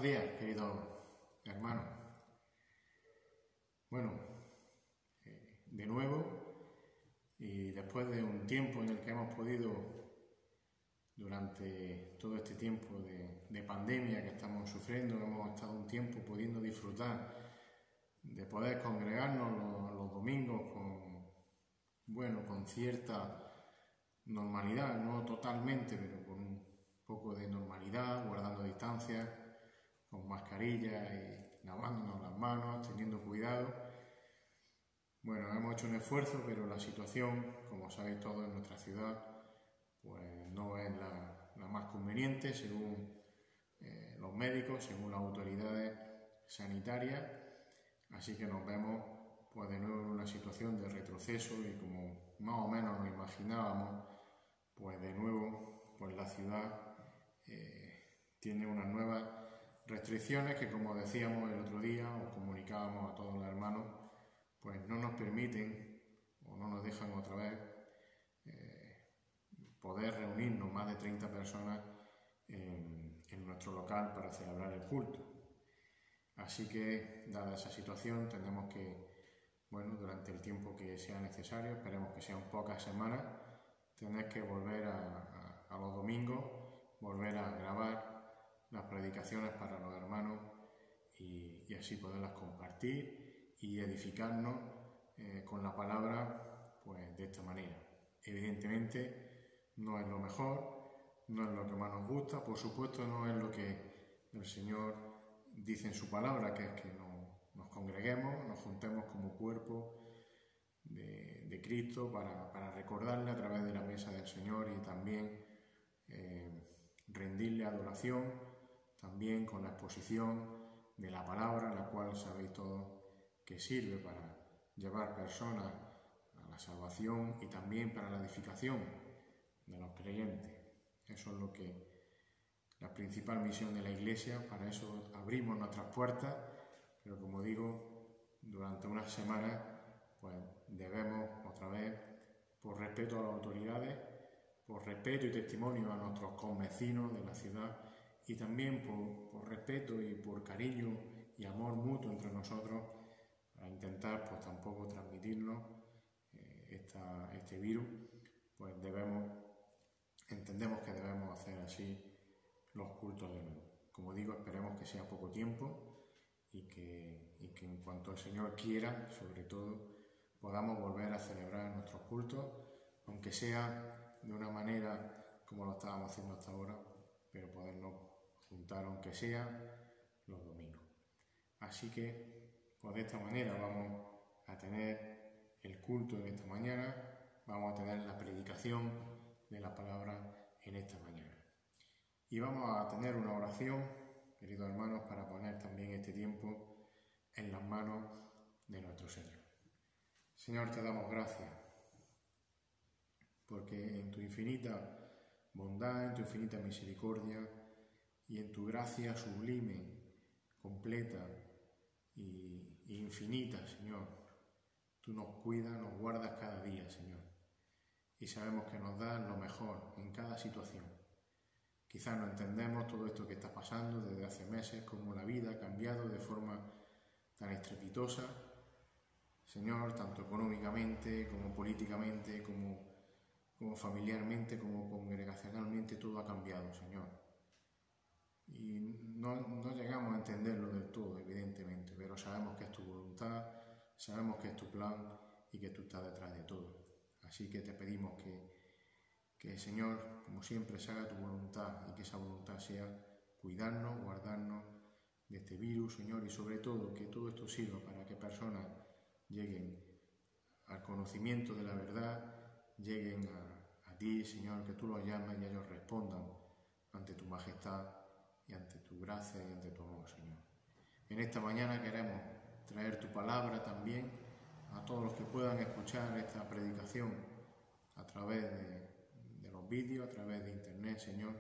Buenos días, queridos hermanos. Bueno, de nuevo, y después de un tiempo en el que hemos podido, durante todo este tiempo de pandemia que estamos sufriendo, hemos estado un tiempo pudiendo disfrutar de poder congregarnos los domingos con cierta normalidad, no totalmente, pero con un poco de normalidad, guardando distancias, con mascarillas y lavándonos las manos, teniendo cuidado. Bueno, hemos hecho un esfuerzo, pero la situación, como sabéis todos en nuestra ciudad, pues no es la más conveniente según los médicos, según las autoridades sanitarias. Así que nos vemos pues de nuevo en una situación de retroceso y como más o menos nos imaginábamos, pues de nuevo pues la ciudad tiene unas nuevas restricciones que, como decíamos el otro día o comunicábamos a todos los hermanos, pues no nos permiten o no nos dejan otra vez poder reunirnos más de 30 personas en nuestro local para celebrar el culto. Así que, dada esa situación, tendremos que, bueno, durante el tiempo que sea necesario, esperemos que sean pocas semanas, tener que volver a los domingos, volver a grabar las predicaciones para los hermanos y así poderlas compartir y edificarnos con la palabra pues de esta manera. Evidentemente no es lo mejor, no es lo que más nos gusta, por supuesto no es lo que el Señor dice en su palabra, que es que nos congreguemos, nos juntemos como cuerpo de Cristo para recordarle a través de la mesa del Señor y también rendirle adoración, también con la exposición de la palabra, la cual sabéis todos que sirve para llevar personas a la salvación y también para la edificación de los creyentes. Eso es lo que la principal misión de la Iglesia, para eso abrimos nuestras puertas, pero como digo, durante unas semanas pues debemos otra vez, por respeto a las autoridades, por respeto y testimonio a nuestros convecinos de la ciudad y también por respeto y por cariño y amor mutuo entre nosotros, para intentar pues tampoco transmitirnos este virus, pues entendemos que debemos hacer así los cultos de nuevo. Como digo, esperemos que sea poco tiempo y que en cuanto el Señor quiera, sobre todo, podamos volver a celebrar nuestros cultos, aunque sea de una manera como lo estábamos haciendo hasta ahora, pero podernos juntar aunque sea los domingos. Así que, pues de esta manera vamos a tener el culto en esta mañana, vamos a tener la predicación de la palabra en esta mañana. Y vamos a tener una oración, queridos hermanos, para poner también este tiempo en las manos de nuestro Señor. Señor, te damos gracias, porque en tu infinita bondad, en tu infinita misericordia y en tu gracia sublime, completa e infinita, Señor, tú nos cuidas, nos guardas cada día, Señor, y sabemos que nos das lo mejor en cada situación. Quizás no entendemos todo esto que está pasando desde hace meses, cómo la vida ha cambiado de forma tan estrepitosa, Señor, tanto económicamente como políticamente, como familiarmente, como congregacionalmente, todo ha cambiado, Señor. Y no llegamos a entenderlo del todo, evidentemente, pero sabemos que es tu voluntad, sabemos que es tu plan y que tú estás detrás de todo. Así que te pedimos que Señor, como siempre, se haga tu voluntad y que esa voluntad sea cuidarnos, guardarnos de este virus, Señor, y sobre todo que todo esto sirva para que personas lleguen al conocimiento de la verdad, lleguen a ti, Señor, que tú los llames y ellos respondan ante tu majestad y ante tu gracia y ante tu amor, Señor. En esta mañana queremos traer tu palabra también a todos los que puedan escuchar esta predicación a través de los vídeos, a través de internet, Señor,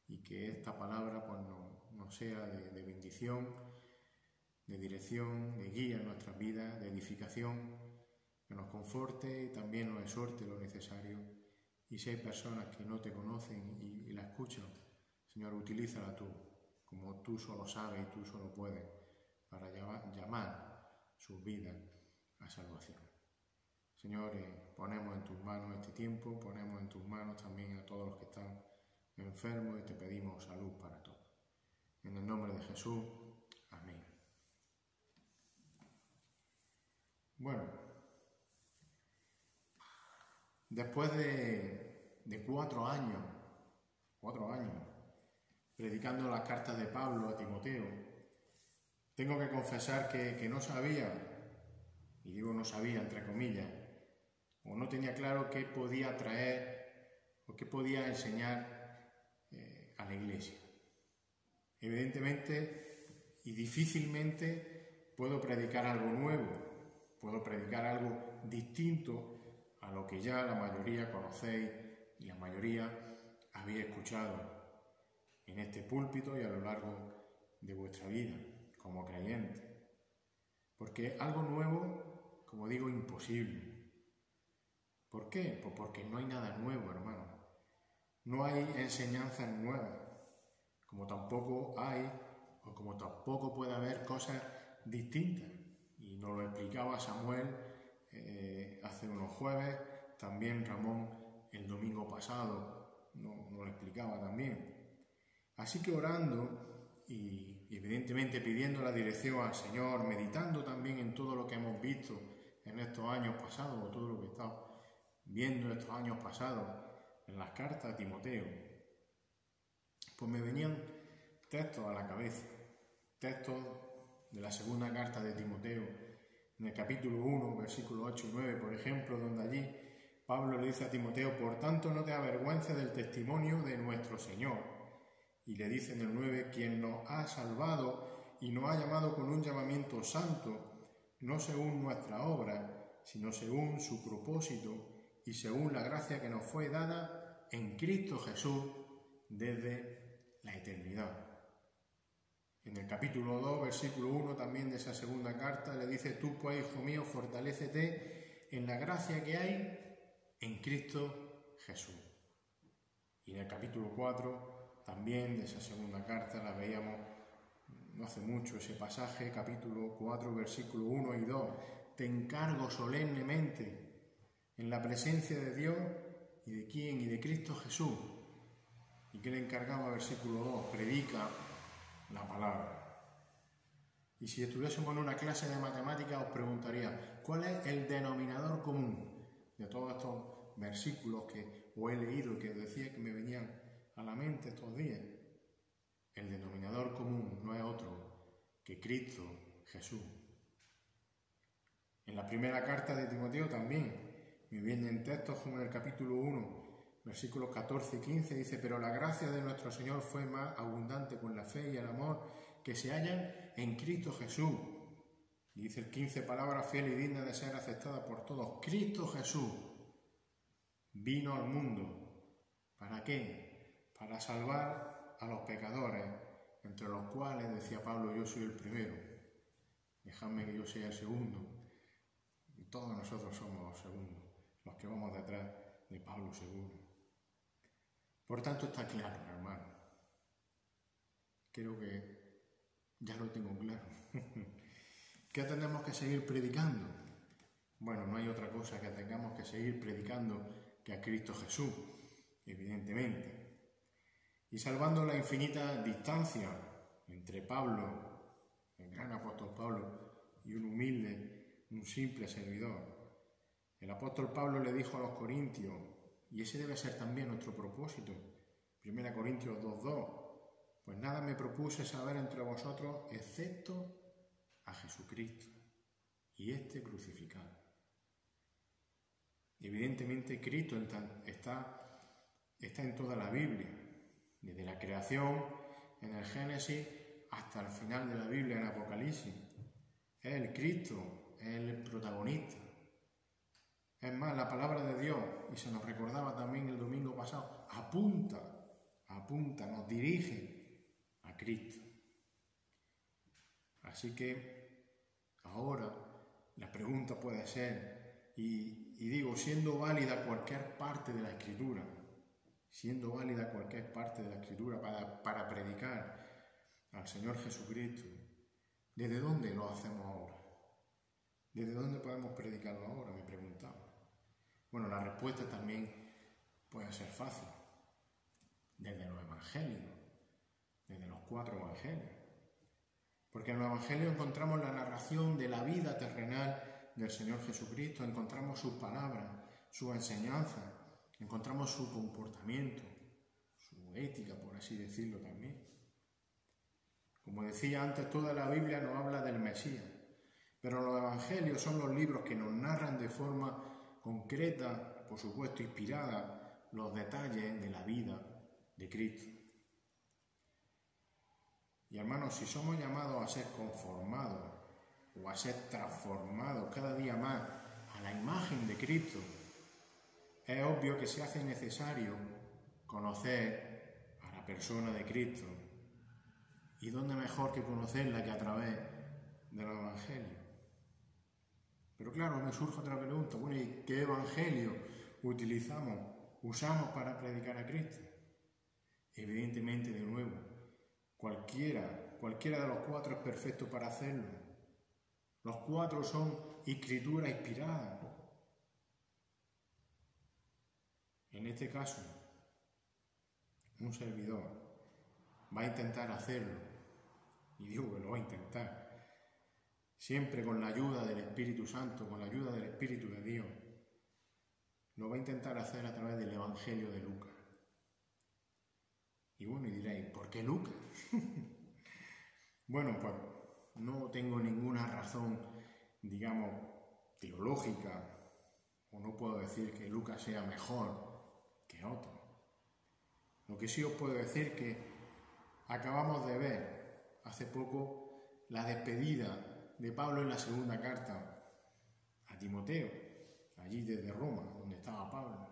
y que esta palabra pues nos sea de bendición, de dirección, de guía en nuestras vidas, de edificación, que nos conforte y también nos exhorte lo necesario. Y si hay personas que no te conocen y la escuchan, Señor, utilízala tú como tú solo sabes y tú solo puedes, para llamar sus vidas a salvación. Señor, ponemos en tus manos este tiempo, ponemos en tus manos también a todos los que están enfermos y te pedimos salud para todos. En el nombre de Jesús, amén. Bueno, después de 4 años predicando las cartas de Pablo a Timoteo, tengo que confesar que no sabía, y digo no sabía entre comillas, o no tenía claro qué podía traer o qué podía enseñar a la Iglesia. Evidentemente y difícilmente puedo predicar algo nuevo, puedo predicar algo distinto a lo que ya la mayoría conocéis y la mayoría habéis escuchado en este púlpito y a lo largo de vuestra vida como creyentes. Porque algo nuevo, como digo, imposible. ¿Por qué? Pues porque no hay nada nuevo, hermano. No hay enseñanzas nuevas, como tampoco hay, o como tampoco puede haber cosas distintas. Y nos lo explicaba Samuel hace unos jueves, también Ramón el domingo pasado nos lo explicaba también. Así que orando y evidentemente pidiendo la dirección al Señor, meditando también en todo lo que hemos visto en estos años pasados, o todo lo que he estado viendo estos años pasados en las cartas a Timoteo, pues me venían textos a la cabeza, textos de la segunda carta de Timoteo, en el capítulo 1, versículos 8 y 9, por ejemplo, donde allí Pablo le dice a Timoteo: por tanto no te avergüences del testimonio de nuestro Señor. Y le dice en el 9, quien nos ha salvado y nos ha llamado con un llamamiento santo, no según nuestra obra, sino según su propósito y según la gracia que nos fue dada en Cristo Jesús desde la eternidad. En el capítulo 2, versículo 1 también de esa segunda carta, le dice: tú pues, hijo mío, fortalécete en la gracia que hay en Cristo Jesús. Y en el capítulo 4, también de esa segunda carta, la veíamos no hace mucho ese pasaje, capítulo 4, versículo 1 y 2. Te encargo solemnemente en la presencia de Dios y de quién, y de Cristo Jesús. ¿Y qué le encargaba? Versículo 2, predica la palabra. Y si estuviésemos en una clase de matemáticas os preguntaría, ¿cuál es el denominador común de todos estos versículos que os he leído y que decía que me venían a la mente estos días? El denominador común no es otro que Cristo Jesús. En la primera carta de Timoteo también me vienen textos como en el capítulo 1, versículos 14 y 15, dice: pero la gracia de nuestro Señor fue más abundante con la fe y el amor que se hallan en Cristo Jesús. Y dice el 15, palabra fiel y digna de ser aceptada por todos. Cristo Jesús vino al mundo. ¿Para qué? Para salvar a los pecadores, entre los cuales, decía Pablo, yo soy el primero. Dejadme que yo sea el segundo. Y todos nosotros somos los segundos, los que vamos detrás de Pablo seguro. Por tanto, está claro, hermano. Creo que ya lo tengo claro. ¿Qué tenemos que seguir predicando? Bueno, no hay otra cosa que tengamos que seguir predicando que a Cristo Jesús, evidentemente. Y salvando la infinita distancia entre Pablo, el gran apóstol Pablo, y un humilde, un simple servidor. El apóstol Pablo le dijo a los corintios, y ese debe ser también nuestro propósito, 1 Corintios 2:2, pues nada me propuse saber entre vosotros excepto a Jesucristo y este crucificado. Y evidentemente Cristo está en toda la Biblia. Desde la creación, en el Génesis, hasta el final de la Biblia, en Apocalipsis. Es el Cristo, es el protagonista. Es más, la palabra de Dios, y se nos recordaba también el domingo pasado, apunta, nos dirige a Cristo. Así que ahora la pregunta puede ser, y digo, siendo válida cualquier parte de la Escritura, para predicar al Señor Jesucristo, ¿desde dónde lo hacemos ahora? ¿Desde dónde podemos predicarlo ahora? Me preguntaba. Bueno, la respuesta también puede ser fácil. Desde los evangelios, desde los 4 evangelios. Porque en los evangelios encontramos la narración de la vida terrenal del Señor Jesucristo, encontramos sus palabras, su enseñanza, encontramos su comportamiento, su ética, por así decirlo también. Como decía antes, toda la Biblia nos habla del Mesías, pero los evangelios son los libros que nos narran de forma concreta, por supuesto inspirada, los detalles de la vida de Cristo. Y hermanos, si somos llamados a ser conformados o a ser transformados cada día más a la imagen de Cristo, es obvio que se hace necesario conocer a la persona de Cristo. ¿Y dónde mejor que conocerla que a través de los evangelios? Pero claro, me surge otra pregunta. Bueno, ¿y qué evangelio usamos para predicar a Cristo? Evidentemente, de nuevo, cualquiera de los 4 es perfecto para hacerlo. Los 4 son escritura inspirada. En este caso, un servidor va a intentar hacerlo, y digo que lo va a intentar, siempre con la ayuda del Espíritu Santo, con la ayuda del Espíritu de Dios. Lo va a intentar hacer a través del Evangelio de Lucas. Y bueno, y diréis, ¿por qué Lucas? Bueno, pues no tengo ninguna razón, digamos, teológica, o no puedo decir que Lucas sea mejor que otro. Lo que sí os puedo decir es que acabamos de ver hace poco la despedida de Pablo en la segunda carta a Timoteo, allí desde Roma, donde estaba Pablo.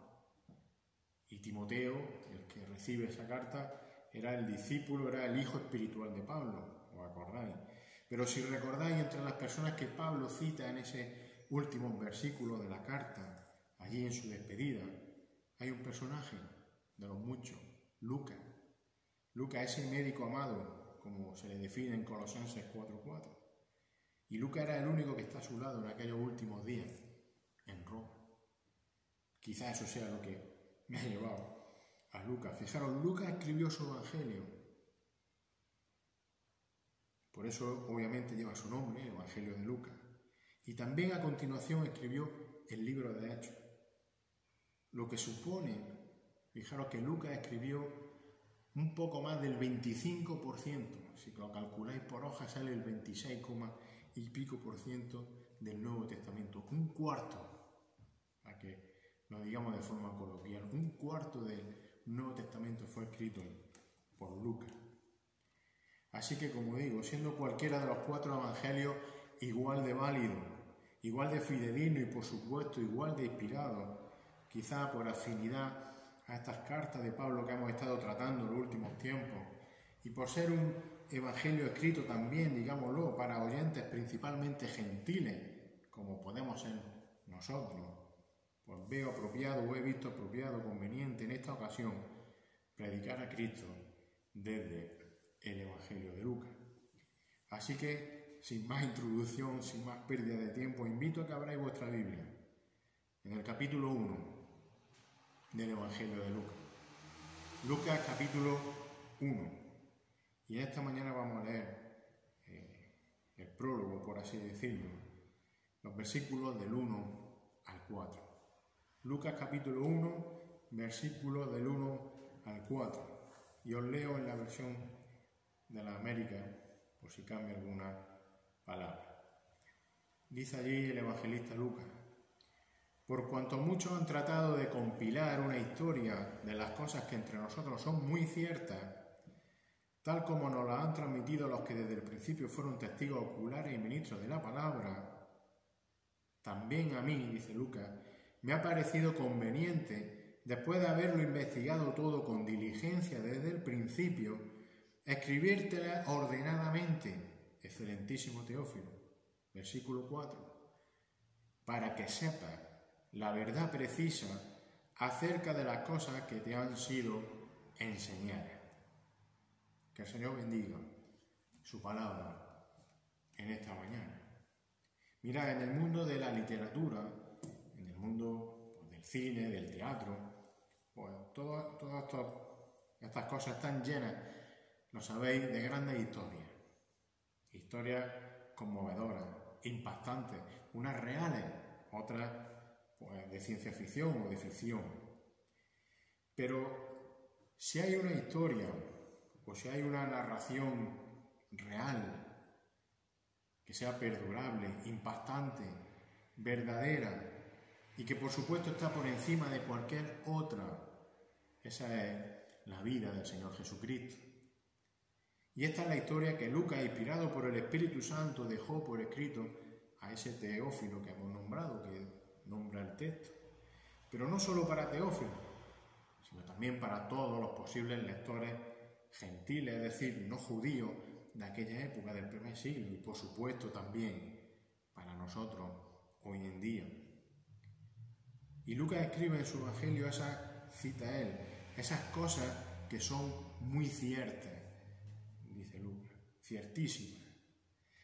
Y Timoteo, el que recibe esa carta, era el discípulo, era el hijo espiritual de Pablo, ¿os acordáis? Pero si recordáis, entre las personas que Pablo cita en ese último versículo de la carta, allí en su despedida, hay un personaje de los muchos, Lucas. Lucas, ese médico amado, como se le define en Colosenses 4:4. Y Lucas era el único que está a su lado en aquellos últimos días, en Roma. Quizás eso sea lo que me ha llevado a Lucas. Fijaros, Lucas escribió su evangelio. Por eso, obviamente, lleva su nombre, el Evangelio de Lucas. Y también a continuación escribió el libro de Hechos. Lo que supone, fijaros que Lucas escribió un poco más del 25%. Si lo calculáis por hoja, sale el 26, y pico % del Nuevo Testamento. Un cuarto, para que lo digamos de forma coloquial, un cuarto del Nuevo Testamento fue escrito por Lucas. Así que, como digo, siendo cualquiera de los 4 evangelios igual de válido, igual de fidedigno y, por supuesto, igual de inspirado, quizá por afinidad a estas cartas de Pablo que hemos estado tratando en los últimos tiempos, y por ser un evangelio escrito también, digámoslo, para oyentes principalmente gentiles, como podemos ser nosotros, pues veo apropiado o he visto apropiado, conveniente en esta ocasión, predicar a Cristo desde el Evangelio de Lucas. Así que, sin más introducción, sin más pérdida de tiempo, invito a que abráis vuestra Biblia en el capítulo 1 del Evangelio de Lucas. Lucas capítulo 1. Y esta mañana vamos a leer el prólogo, por así decirlo, los versículos del 1 al 4. Lucas capítulo 1, versículos del 1 al 4. Y os leo en la versión de la América, por si cambia alguna palabra. Dice allí el evangelista Lucas: por cuanto muchos han tratado de compilar una historia de las cosas que entre nosotros son muy ciertas, tal como nos las han transmitido los que desde el principio fueron testigos oculares y ministros de la palabra, también a mí, dice Lucas, me ha parecido conveniente, después de haberlo investigado todo con diligencia desde el principio, escribírtela ordenadamente, excelentísimo Teófilo, versículo 4, para que sepas la verdad precisa acerca de las cosas que te han sido enseñadas. Que el Señor bendiga su palabra en esta mañana. Mira, en el mundo de la literatura, en el mundo del cine, del teatro, pues todas estas cosas están llenas, lo sabéis, de grandes historias. Historias conmovedoras, impactantes, unas reales, otras pues, de ciencia ficción o de ficción. Pero si hay una historia o si hay una narración real, que sea perdurable, impactante, verdadera y que por supuesto está por encima de cualquier otra, esa es la vida del Señor Jesucristo. Y esta es la historia que Lucas, inspirado por el Espíritu Santo, dejó por escrito a ese Teófilo que hemos nombrado, que nombra el texto. Pero no solo para Teófilo, sino también para todos los posibles lectores gentiles, es decir, no judíos, de aquella época del primer siglo, y por supuesto también para nosotros hoy en día. Y Lucas escribe en su Evangelio cita a él, esas cosas que son muy ciertas, dice Lucas, ciertísimas.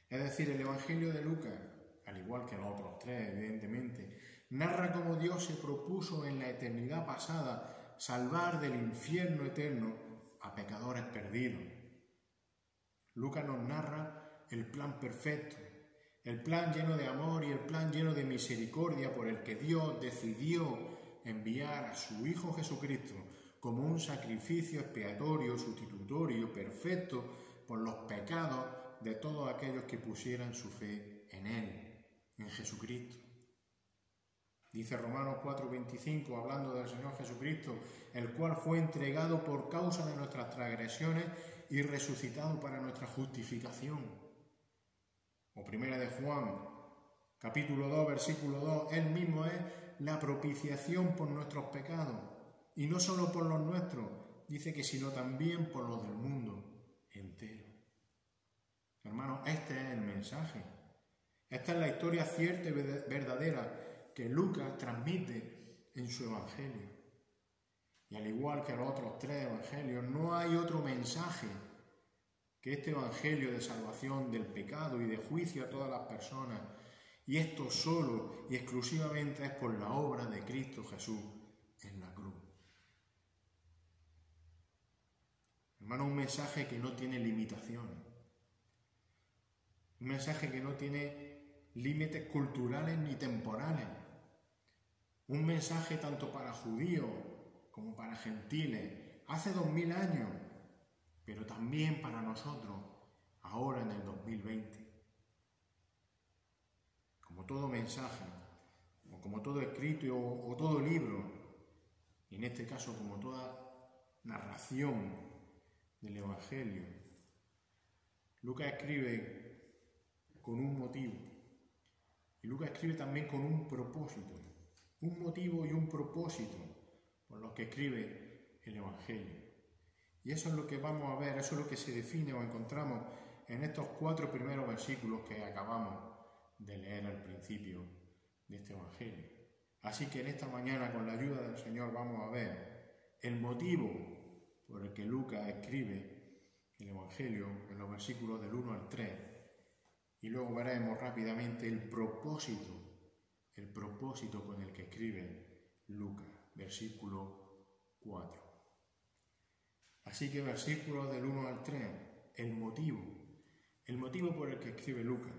Es decir, el Evangelio de Lucas, al igual que los otros tres, evidentemente, narra cómo Dios se propuso en la eternidad pasada salvar del infierno eterno a pecadores perdidos. Lucas nos narra el plan perfecto, el plan lleno de amor y el plan lleno de misericordia por el que Dios decidió enviar a su Hijo Jesucristo como un sacrificio expiatorio, sustitutorio, perfecto por los pecados de todos aquellos que pusieran su fe en Él, en Jesucristo. Dice Romanos 4:25, hablando del Señor Jesucristo, el cual fue entregado por causa de nuestras transgresiones y resucitado para nuestra justificación. O primera de Juan, capítulo 2, versículo 2, Él mismo es la propiciación por nuestros pecados, y no solo por los nuestros, dice que sino también por los del mundo entero. Hermanos, este es el mensaje. Esta es la historia cierta y verdadera que Lucas transmite en su Evangelio. Y al igual que los otros tres evangelios, no hay otro mensaje que este evangelio de salvación del pecado y de juicio a todas las personas. Y esto solo y exclusivamente es por la obra de Cristo Jesús en la cruz. Hermano, un mensaje que no tiene limitaciones. Un mensaje que no tiene límites culturales ni temporales. Un mensaje tanto para judíos como para gentiles, hace 2000 años, pero también para nosotros, ahora en el 2020. Como todo mensaje, o como todo escrito o todo libro, y en este caso como toda narración del Evangelio, Lucas escribe con un motivo, y Lucas escribe también con un propósito, un motivo y un propósito por los que escribe el Evangelio. Y eso es lo que vamos a ver, eso es lo que se define o encontramos en estos 4 primeros versículos que acabamos de leer al principio de este Evangelio. Así que en esta mañana, con la ayuda del Señor, vamos a ver el motivo por el que Lucas escribe el Evangelio en los versículos del 1 al 3. Y luego veremos rápidamente el propósito con el que escribe Lucas. Versículo 4. Así que versículos del 1 al 3, el motivo por el que escribe Lucas.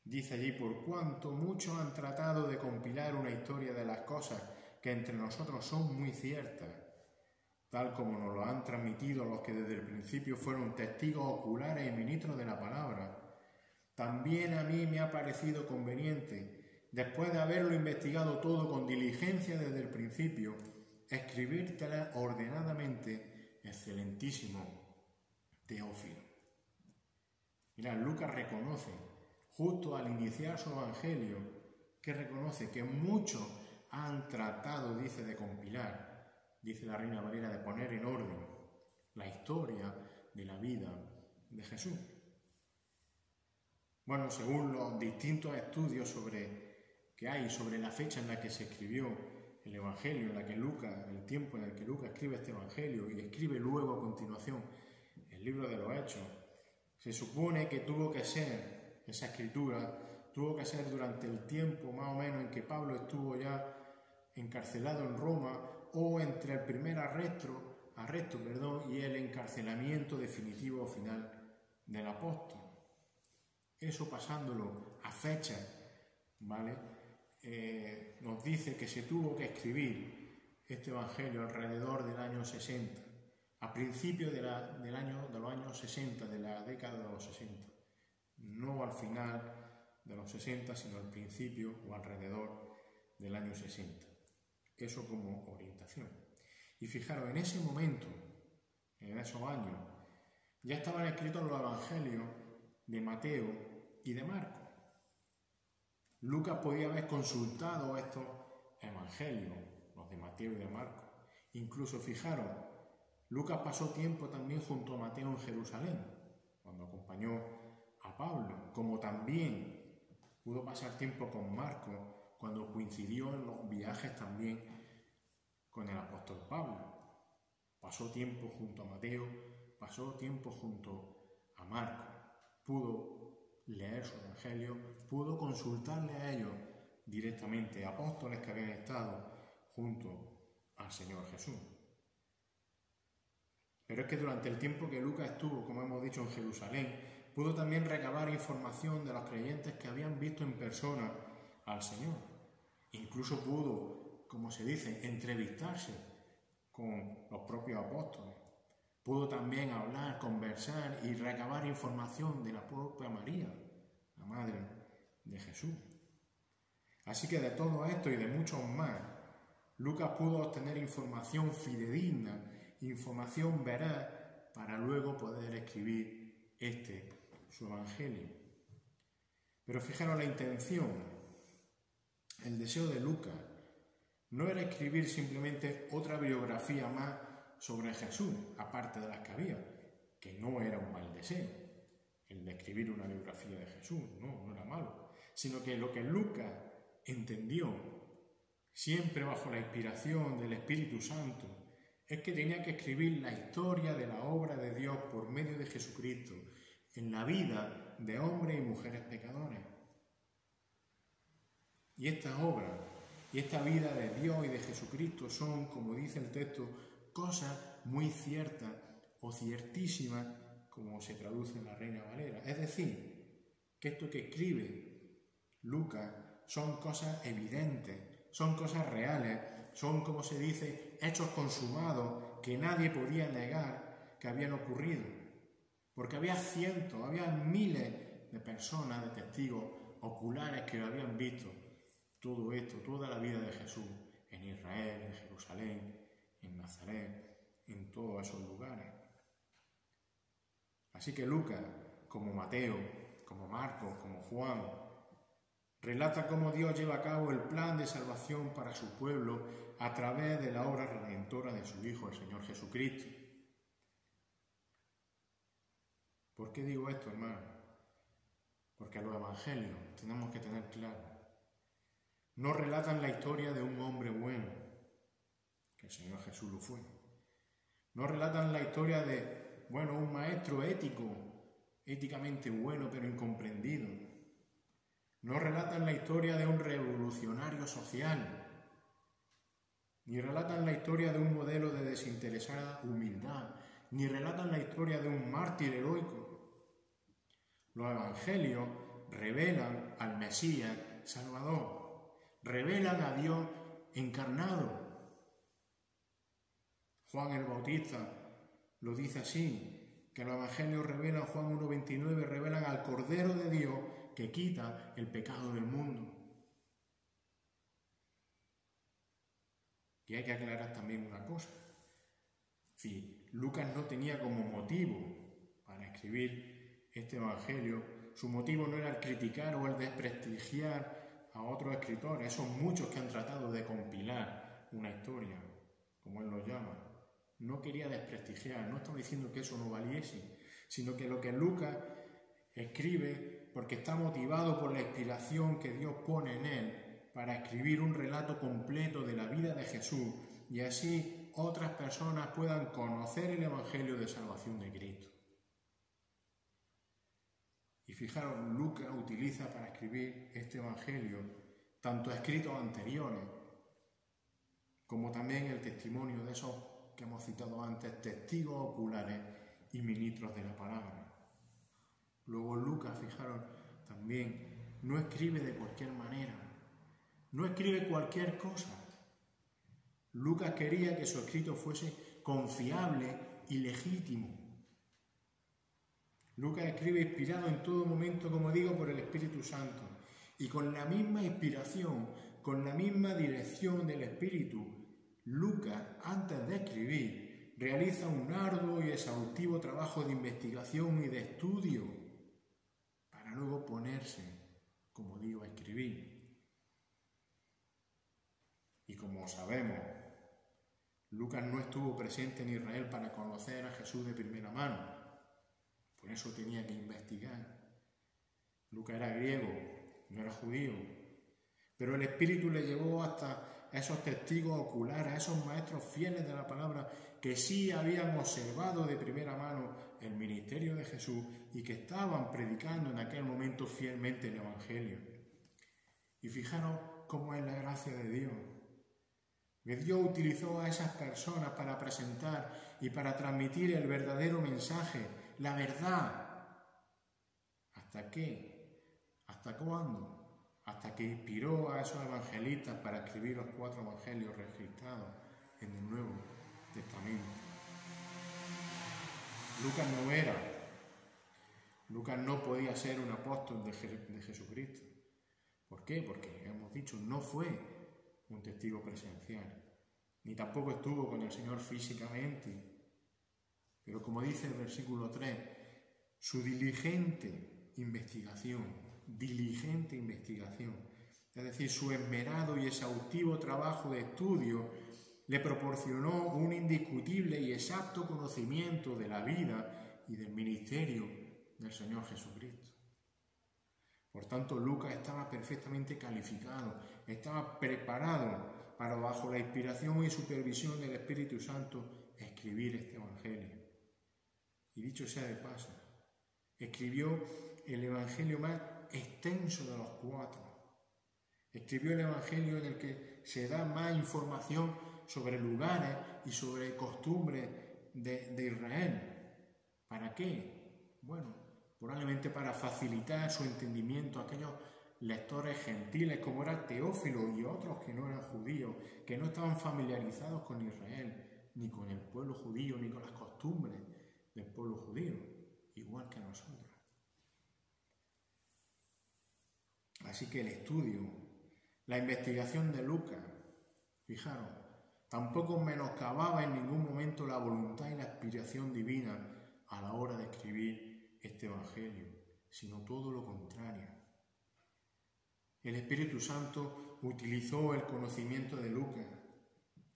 Dice allí, por cuanto muchos han tratado de compilar una historia de las cosas que entre nosotros son muy ciertas, tal como nos lo han transmitido los que desde el principio fueron testigos oculares y ministros de la palabra, también a mí me ha parecido conveniente, después de haberlo investigado todo con diligencia desde el principio, escribírtela ordenadamente, excelentísimo Teófilo. Mirad, Lucas reconoce, justo al iniciar su evangelio, que reconoce que muchos han tratado, dice, de compilar, dice la Reina Valera, de poner en orden la historia de la vida de Jesús. Bueno, según los distintos estudios que hay sobre la fecha en la que se escribió el Evangelio, en la que Lucas, el tiempo en el que Lucas escribe este Evangelio y escribe luego a continuación el libro de los Hechos, Se supone que tuvo que ser, esa escritura, tuvo que ser durante el tiempo más o menos en que Pablo estuvo ya encarcelado en Roma, o entre el primer arresto, y el encarcelamiento definitivo o final del apóstol. Eso pasándolo a fecha, ¿vale? Nos dice que se tuvo que escribir este evangelio alrededor del año 60, a principios de los años 60, de la década de los 60, no al final de los 60, sino al principio o alrededor del año 60. Eso como orientación. Y fijaros, en ese momento, en esos años, ya estaban escritos los evangelios de Mateo y de Marcos. Lucas podía haber consultado estos evangelios, los de Mateo y de Marcos. Incluso, fijaros, Lucas pasó tiempo también junto a Mateo en Jerusalén, cuando acompañó a Pablo, como también pudo pasar tiempo con Marcos, cuando coincidió en los viajes también con el apóstol Pablo. Pasó tiempo junto a Mateo, pasó tiempo junto a Marcos. Pudo leer su evangelio, pudo consultarle a ellos directamente, apóstoles que habían estado junto al Señor Jesús. Pero es que durante el tiempo que Lucas estuvo, como hemos dicho, en Jerusalén, pudo también recabar información de los creyentes que habían visto en persona al Señor. Incluso pudo, como se dice, entrevistarse con los propios apóstoles. Pudo también hablar, conversar y recabar información de la propia María, la madre de Jesús. Así que de todo esto y de muchos más, Lucas pudo obtener información fidedigna, información veraz, para luego poder escribir su evangelio. Pero fijaros la intención, el deseo de Lucas no era escribir simplemente otra biografía más sobre Jesús, aparte de las que había, que no era un mal deseo, el de escribir una biografía de Jesús, no era malo, sino que lo que Lucas entendió, siempre bajo la inspiración del Espíritu Santo, es que tenía que escribir la historia de la obra de Dios por medio de Jesucristo en la vida de hombres y mujeres pecadores. Y esta obra y esta vida de Dios y de Jesucristo son, como dice el texto, cosas muy ciertas o ciertísimas, como se traduce en la Reina Valera. Es decir, que esto que escribe Lucas son cosas evidentes, son cosas reales, son, como se dice, hechos consumados que nadie podía negar que habían ocurrido. Porque había cientos, había miles de personas, de testigos oculares que lo habían visto. Todo esto, toda la vida de Jesús en Israel, en Jerusalén, en Nazaret, en todos esos lugares. Así que Lucas, como Mateo, como Marcos, como Juan, relata cómo Dios lleva a cabo el plan de salvación para su pueblo a través de la obra redentora de su Hijo, el Señor Jesucristo. ¿Por qué digo esto, hermano? Porque los evangelios tenemos que tener claro. No relatan la historia de un hombre bueno, que el Señor Jesús lo fue. No relatan la historia de, un maestro éticamente bueno pero incomprendido. No relatan la historia de un revolucionario social, ni relatan la historia de un modelo de desinteresada humildad, ni relatan la historia de un mártir heroico. Los evangelios revelan al Mesías Salvador, revelan a Dios encarnado. Juan el Bautista lo dice así, que los evangelios revelan, Juan 1:29, revelan al Cordero de Dios que quita el pecado del mundo. Y hay que aclarar también una cosa. Si Lucas no tenía como motivo para escribir este evangelio, su motivo no era el criticar o el desprestigiar a otros escritores, esos muchos que han tratado de compilar una historia, como él lo llama. No quería desprestigiar, no estaba diciendo que eso no valiese, sino que lo que Lucas escribe porque está motivado por la inspiración que Dios pone en él para escribir un relato completo de la vida de Jesús y así otras personas puedan conocer el Evangelio de salvación de Cristo. Y fijaros, Lucas utiliza para escribir este Evangelio tanto escritos anteriores como también el testimonio de esos que hemos citado antes, testigos oculares y ministros de la palabra. Luego Lucas, fijaros, también no escribe de cualquier manera, no escribe cualquier cosa. Lucas quería que su escrito fuese confiable y legítimo. Lucas escribe inspirado en todo momento, como digo, por el Espíritu Santo, y con la misma inspiración, con la misma dirección del Espíritu, Lucas, antes de escribir, realiza un arduo y exhaustivo trabajo de investigación y de estudio para luego ponerse, como digo, a escribir. Y como sabemos, Lucas no estuvo presente en Israel para conocer a Jesús de primera mano. Por eso tenía que investigar. Lucas era griego, no era judío, pero el Espíritu le llevó hasta esos testigos oculares, a esos maestros fieles de la palabra que sí habían observado de primera mano el ministerio de Jesús y que estaban predicando en aquel momento fielmente el Evangelio. Y fijaros cómo es la gracia de Dios. Que Dios utilizó a esas personas para presentar y para transmitir el verdadero mensaje, la verdad. ¿Hasta qué? ¿Hasta cuándo? Hasta que inspiró a esos evangelistas para escribir los 4 evangelios registrados en el Nuevo Testamento. Lucas no podía ser un apóstol de Jesucristo. ¿Por qué? Porque, hemos dicho, no fue un testigo presencial, ni tampoco estuvo con el Señor físicamente. Pero como dice el versículo 3, su diligente investigación, es decir, su esmerado y exhaustivo trabajo de estudio le proporcionó un indiscutible y exacto conocimiento de la vida y del ministerio del Señor Jesucristo. Por tanto, Lucas estaba perfectamente calificado, estaba preparado para, bajo la inspiración y supervisión del Espíritu Santo, escribir este Evangelio. Y dicho sea de paso, escribió el Evangelio más extenso de los 4. Escribió el Evangelio en el que se da más información sobre lugares y sobre costumbres de Israel. ¿Para qué? Bueno, probablemente para facilitar su entendimiento a aquellos lectores gentiles como era Teófilo y otros que no eran judíos, que no estaban familiarizados con Israel, ni con el pueblo judío, ni con las costumbres del pueblo judío, igual que nosotros. Así que el estudio, la investigación de Lucas, fijaros, tampoco menoscababa en ningún momento la voluntad y la inspiración divina a la hora de escribir este Evangelio, sino todo lo contrario. El Espíritu Santo utilizó el conocimiento de Lucas,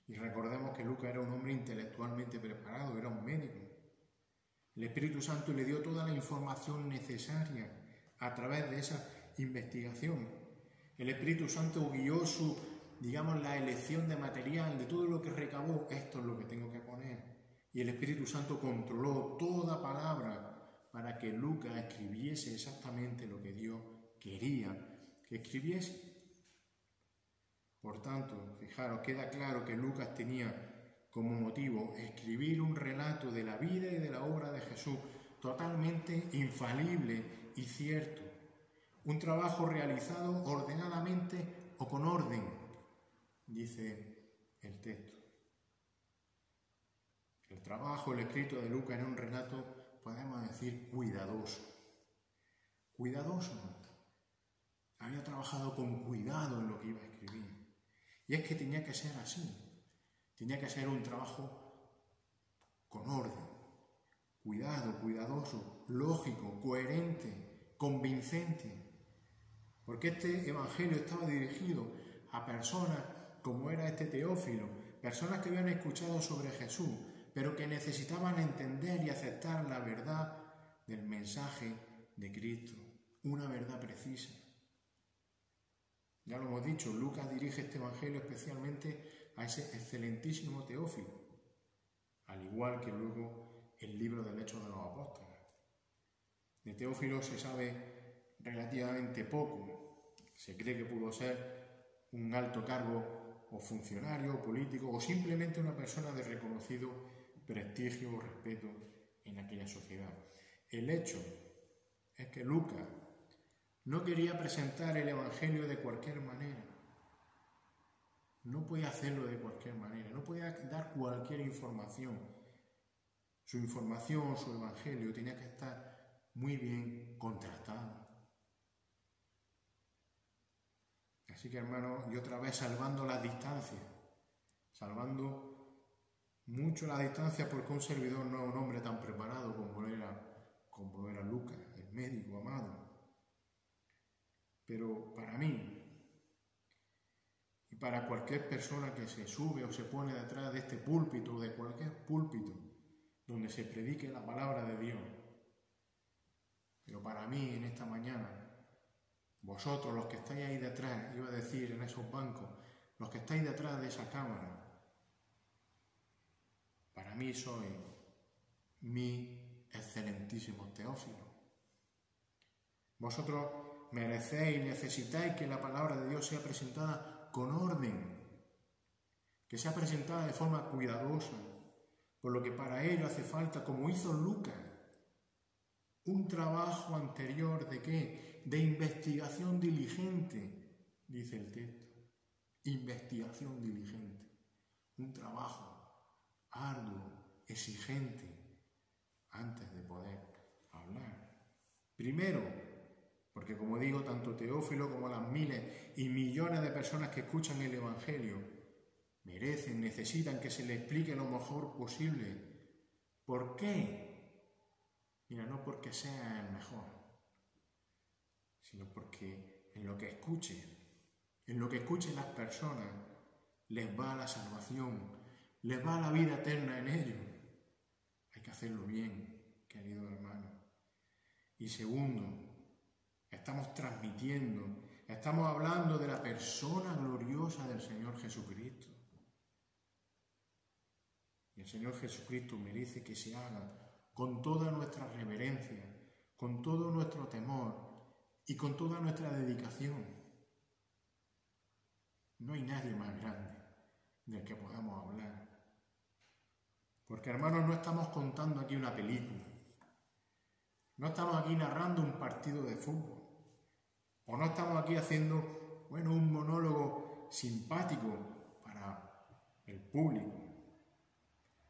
y recordemos que Lucas era un hombre intelectualmente preparado, era un médico. El Espíritu Santo le dio toda la información necesaria a través de esa investigación. El Espíritu Santo guió la elección de material, de todo lo que recabó. Esto es lo que tengo que poner. Y el Espíritu Santo controló toda palabra para que Lucas escribiese exactamente lo que Dios quería que escribiese. Por tanto, fijaros, queda claro que Lucas tenía como motivo escribir un relato de la vida y de la obra de Jesús totalmente infalible y cierto. Un trabajo realizado ordenadamente o con orden, dice el texto. El trabajo, el escrito de Lucas era un relato, podemos decir, cuidadoso. Cuidadoso. Había trabajado con cuidado en lo que iba a escribir. Y es que tenía que ser así. Tenía que ser un trabajo con orden, cuidado, cuidadoso, lógico, coherente, convincente. Porque este Evangelio estaba dirigido a personas como era este Teófilo, personas que habían escuchado sobre Jesús, pero que necesitaban entender y aceptar la verdad del mensaje de Cristo, una verdad precisa. Ya lo hemos dicho, Lucas dirige este Evangelio especialmente a ese excelentísimo Teófilo, al igual que luego el libro del Hechos de los Apóstoles. De Teófilo se sabe relativamente poco. Se cree que pudo ser un alto cargo o funcionario, político, o simplemente una persona de reconocido prestigio o respeto en aquella sociedad. El hecho es que Lucas no quería presentar el Evangelio de cualquier manera. No podía hacerlo de cualquier manera, no podía dar cualquier información. Su información, su Evangelio, tenía que estar muy bien contrastado. Así que, hermanos, y otra vez salvando las distancias, salvando mucho las distancias, porque un servidor no es un hombre tan preparado como era Lucas, el médico amado. Pero para mí, y para cualquier persona que se sube o se pone detrás de este púlpito, de cualquier púlpito, donde se predique la palabra de Dios, pero para mí en esta mañana, vosotros los que estáis ahí detrás, iba a decir en esos bancos, los que estáis detrás de esa cámara, para mí sois mi excelentísimo Teófilo. Vosotros merecéis y necesitáis que la palabra de Dios sea presentada con orden, que sea presentada de forma cuidadosa, por lo que para ello hace falta, como hizo Lucas, un trabajo anterior ¿de qué? De investigación diligente, dice el texto. Investigación diligente. Un trabajo arduo, exigente, antes de poder hablar. Primero, porque como digo, tanto Teófilo como las miles y millones de personas que escuchan el Evangelio merecen, necesitan que se les explique lo mejor posible. ¿Por qué? Mira, no porque sea el mejor, sino porque en lo que escuchen las personas, les va la salvación, les va la vida eterna en ellos. Hay que hacerlo bien, queridos hermanos. Y segundo, estamos transmitiendo, estamos hablando de la persona gloriosa del Señor Jesucristo. Y el Señor Jesucristo merece que se haga con toda nuestra reverencia, con todo nuestro temor y con toda nuestra dedicación. No hay nadie más grande del que podamos hablar. Porque, hermanos, no estamos contando aquí una película. No estamos aquí narrando un partido de fútbol. O no estamos aquí haciendo, un monólogo simpático para el público.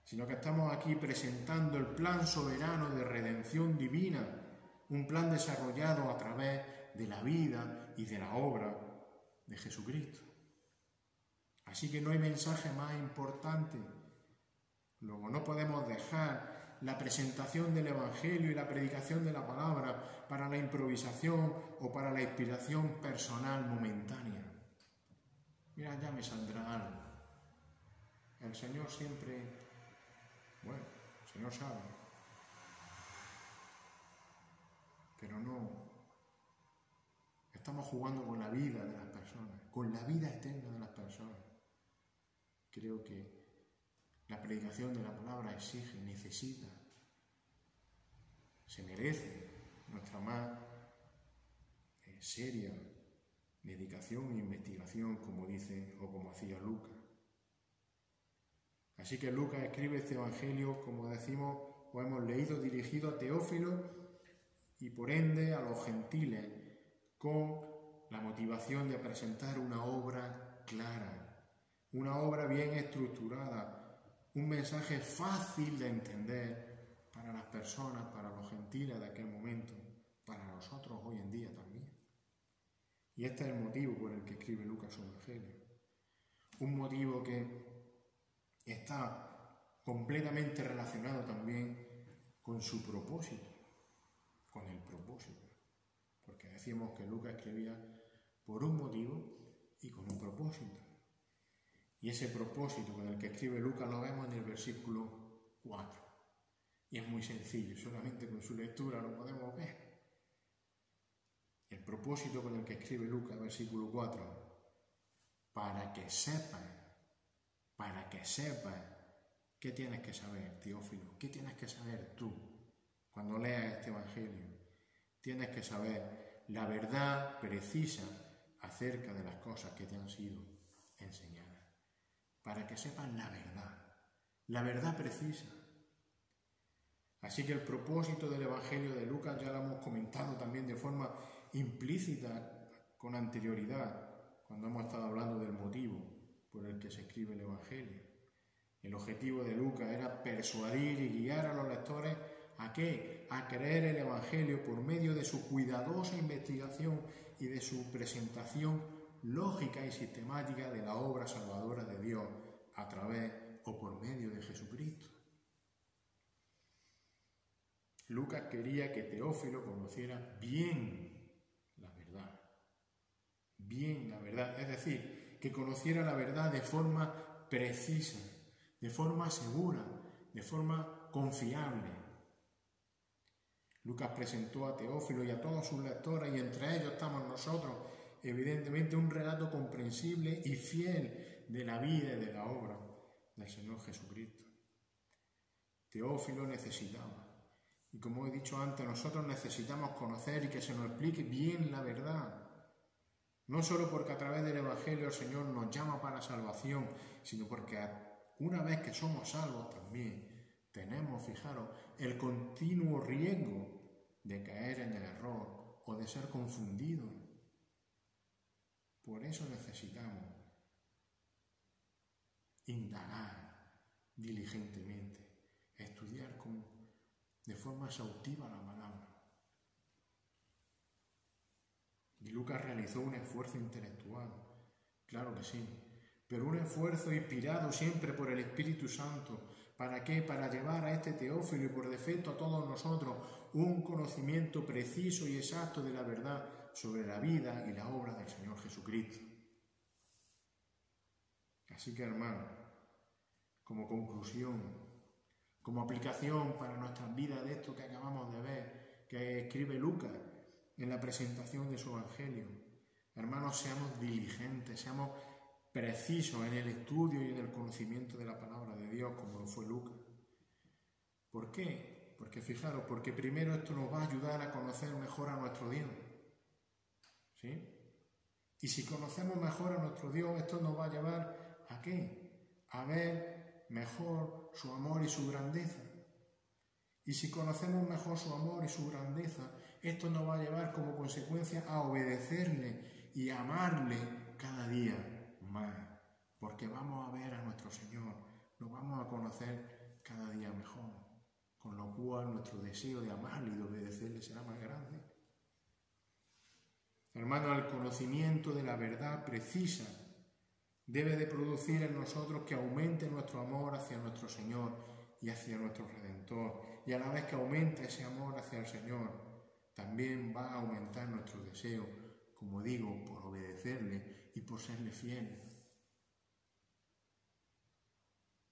Sino que estamos aquí presentando el plan soberano de redención divina, un plan desarrollado a través de la vida y de la obra de Jesucristo. Así que no hay mensaje más importante. Luego no podemos dejar la presentación del Evangelio y la predicación de la palabra para la improvisación o para la inspiración personal momentánea. Mira, ya me saldrá algo. El Señor siempre, el Señor sabe. Pero no, estamos jugando con la vida de las personas, con la vida eterna de las personas. Creo que la predicación de la palabra exige, necesita, se merece nuestra más seria dedicación e investigación, como dice o como hacía Lucas. Así que Lucas escribe este Evangelio, como decimos o hemos leído, dirigido a Teófilo y por ende a los gentiles, con la motivación de presentar una obra clara, una obra bien estructurada, un mensaje fácil de entender para las personas, para los gentiles de aquel momento, para nosotros hoy en día también. Y este es el motivo por el que escribe Lucas su Evangelio. Un motivo que está completamente relacionado también con su propósito, con el propósito. Porque decíamos que Lucas escribía por un motivo y con un propósito. Y ese propósito con el que escribe Lucas lo vemos en el versículo 4. Y es muy sencillo, solamente con su lectura lo podemos ver. El propósito con el que escribe Lucas, versículo 4, para que sepas qué tienes que saber, Teófilo, qué tienes que saber tú cuando leas este Evangelio. Tienes que saber la verdad precisa acerca de las cosas que te han sido enseñadas, para que sepas la verdad precisa. Así que el propósito del Evangelio de Lucas ya lo hemos comentado también de forma implícita con anterioridad, cuando hemos estado hablando del motivo por el que se escribe el Evangelio. El objetivo de Lucas era persuadir y guiar a los lectores ¿a qué? A creer el Evangelio por medio de su cuidadosa investigación y de su presentación lógica y sistemática de la obra salvadora de Dios a través o por medio de Jesucristo. Lucas quería que Teófilo conociera bien la verdad, es decir, que conociera la verdad de forma precisa, de forma segura, de forma confiable. Lucas presentó a Teófilo y a todos sus lectores, y entre ellos estamos nosotros, evidentemente un relato comprensible y fiel de la vida y de la obra del Señor Jesucristo. Teófilo necesitaba, y como he dicho antes, nosotros necesitamos conocer y que se nos explique bien la verdad. No solo porque a través del Evangelio el Señor nos llama para salvación, sino porque una vez que somos salvos también tenemos, fijaros, el continuo riesgo de caer en el error o de ser confundidos. Por eso necesitamos indagar diligentemente, estudiar de forma exhaustiva la palabra. Y Lucas realizó un esfuerzo intelectual, claro que sí, pero un esfuerzo inspirado siempre por el Espíritu Santo. ¿Para qué? Para llevar a este Teófilo y por defecto a todos nosotros un conocimiento preciso y exacto de la verdad sobre la vida y la obra del Señor Jesucristo. Así que, hermanos, como conclusión, como aplicación para nuestras vidas de esto que acabamos de ver, que escribe Lucas en la presentación de su Evangelio, hermanos, seamos diligentes, seamos precisos en el estudio y en el conocimiento de la palabra de Dios, como lo fue Lucas. ¿Por qué? Porque fijaros, porque primero esto nos va a ayudar a conocer mejor a nuestro Dios. ¿Sí? Y si conocemos mejor a nuestro Dios, esto nos va a llevar ¿a qué? A ver mejor su amor y su grandeza. Y si conocemos mejor su amor y su grandeza, esto nos va a llevar como consecuencia a obedecerle y a amarle cada día más, porque vamos a ver a nuestro Señor, lo vamos a conocer cada día mejor, con lo cual nuestro deseo de amarle y de obedecerle será más grande. Hermano, el conocimiento de la verdad precisa debe de producir en nosotros que aumente nuestro amor hacia nuestro Señor y hacia nuestro Redentor, y a la vez que aumenta ese amor hacia el Señor, también va a aumentar nuestro deseo, como digo, por obedecerle y por serle fiel.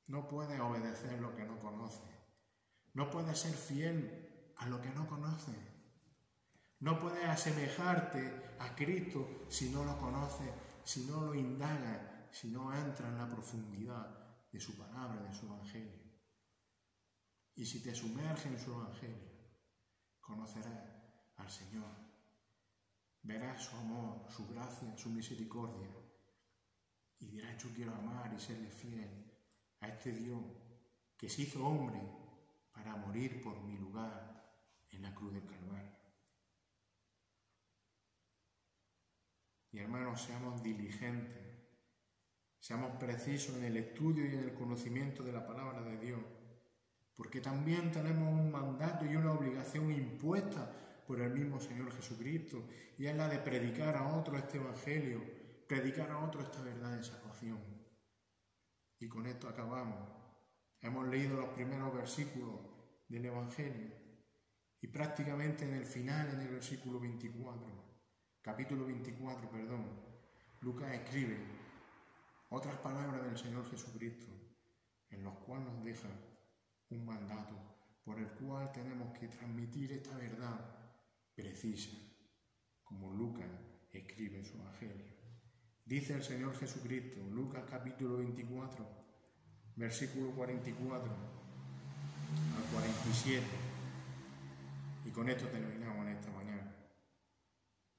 No puedes obedecer lo que no conoces. No puedes ser fiel a lo que no conoces. No puedes asemejarte a Cristo si no lo conoces, si no lo indagas, si no entras en la profundidad de su palabra, de su Evangelio. Y si te sumerges en su Evangelio, conocerás al Señor. Verás su amor, su gracia, su misericordia. Y dirás, yo quiero amar y serle fiel a este Dios que se hizo hombre para morir por mi lugar en la cruz del Calvario. Y hermanos, seamos diligentes, seamos precisos en el estudio y en el conocimiento de la palabra de Dios, porque también tenemos un mandato y una obligación impuesta por el mismo Señor Jesucristo, y es la de predicar a otros este Evangelio, predicar a otros esta verdad de salvación. Y con esto acabamos. Hemos leído los primeros versículos del Evangelio, y prácticamente en el final, en el versículo 24, capítulo 24, Lucas escribe otras palabras del Señor Jesucristo, en los cuales nos deja un mandato por el cual tenemos que transmitir esta verdad precisa, como Lucas escribe en su Evangelio. Dice el Señor Jesucristo, Lucas capítulo 24, versículo 44 al 47, y con esto terminamos en esta mañana.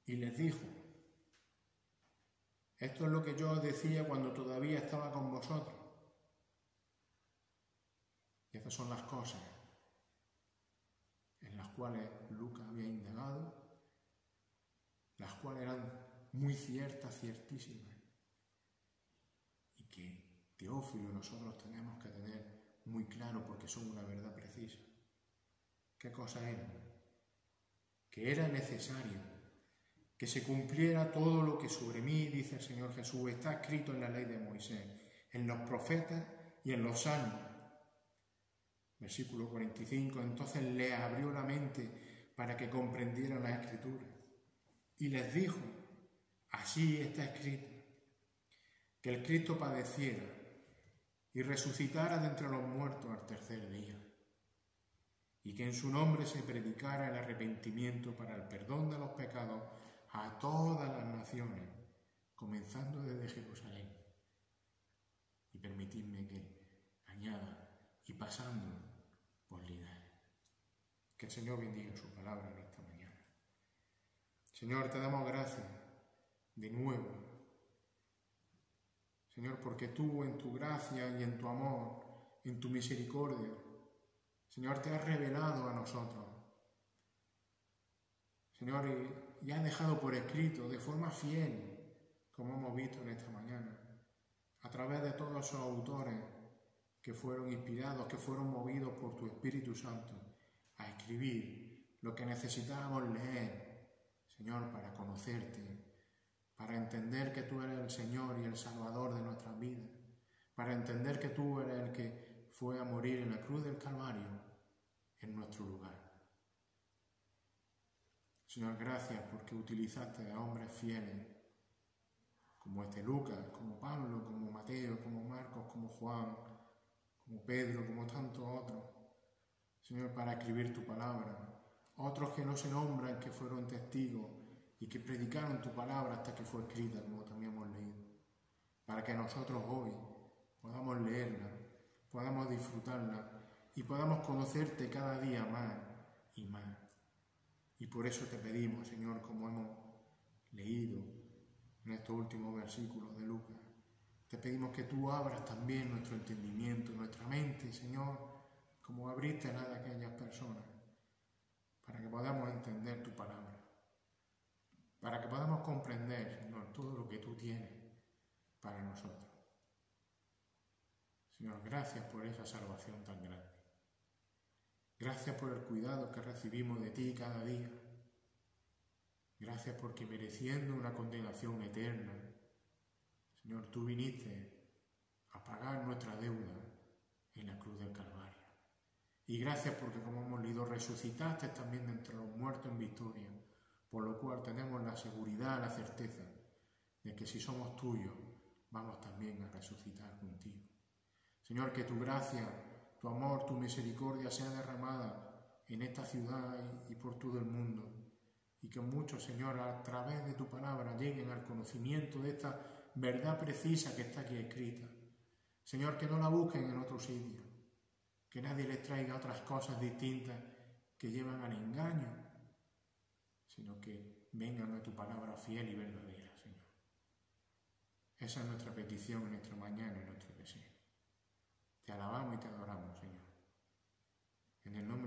y les dijo: esto es lo que yo os decía cuando todavía estaba con vosotros. Y estas son las cosas en las cuales Lucas había indagado, las cuales eran muy ciertas, ciertísimas, y que Teófilo nosotros tenemos que tener muy claro porque son una verdad precisa. ¿Qué cosas eran? Que era necesario que se cumpliera todo lo que sobre mí, dice el Señor Jesús, está escrito en la ley de Moisés, en los profetas y en los salmos. Versículo 45, entonces les abrió la mente para que comprendieran las Escrituras. Y les dijo: así está escrito, que el Cristo padeciera y resucitara de entre los muertos al tercer día, y que en su nombre se predicara el arrepentimiento para el perdón de los pecados a todas las naciones, comenzando desde Jerusalén. Y permitidme que añada, y pasando por Linares. Que el Señor bendiga su palabra en esta mañana. Señor, te damos gracias de nuevo, Señor, porque tú en tu gracia y en tu amor, en tu misericordia, Señor, te has revelado a nosotros. Señor, y has dejado por escrito de forma fiel, como hemos visto en esta mañana, a través de todos esos autores que fueron inspirados, que fueron movidos por tu Espíritu Santo a escribir lo que necesitábamos leer, Señor, para conocerte, para entender que tú eres el Señor y el Salvador de nuestras vidas, para entender que tú eres el que fue a morir en la cruz del Calvario en nuestro lugar. Señor, gracias porque utilizaste a hombres fieles como este Lucas, como Pablo, como Mateo, como Marcos, como Juan, como Pedro, como tantos otros, Señor, para escribir tu palabra. Otros que no se nombran, que fueron testigos y que predicaron tu palabra hasta que fue escrita, como también hemos leído. Para que nosotros hoy podamos leerla, podamos disfrutarla y podamos conocerte cada día más y más. Y por eso te pedimos, Señor, como hemos leído en estos últimos versículos de Lucas, te pedimos que tú abras también nuestro entendimiento, nuestra mente, Señor, como abriste la de aquellas personas, para que podamos entender tu palabra, para que podamos comprender, Señor, todo lo que tú tienes para nosotros. Señor, gracias por esa salvación tan grande. Gracias por el cuidado que recibimos de ti cada día. Gracias porque mereciendo una condenación eterna, Señor, tú viniste a pagar nuestra deuda en la cruz del Calvario. Y gracias porque, como hemos leído, resucitaste también de entre los muertos en victoria, por lo cual tenemos la seguridad, la certeza de que si somos tuyos, vamos también a resucitar contigo. Señor, que tu gracia, tu amor, tu misericordia sea derramada en esta ciudad y por todo el mundo. Y que muchos, Señor, a través de tu palabra lleguen al conocimiento de esta verdad precisa que está aquí escrita. Señor, que no la busquen en otro sitio, que nadie les traiga otras cosas distintas que llevan al engaño, sino que vengan a tu palabra fiel y verdadera, Señor. Esa es nuestra petición en esta mañana y nuestro deseo. Te alabamos y te adoramos, Señor. En el nombre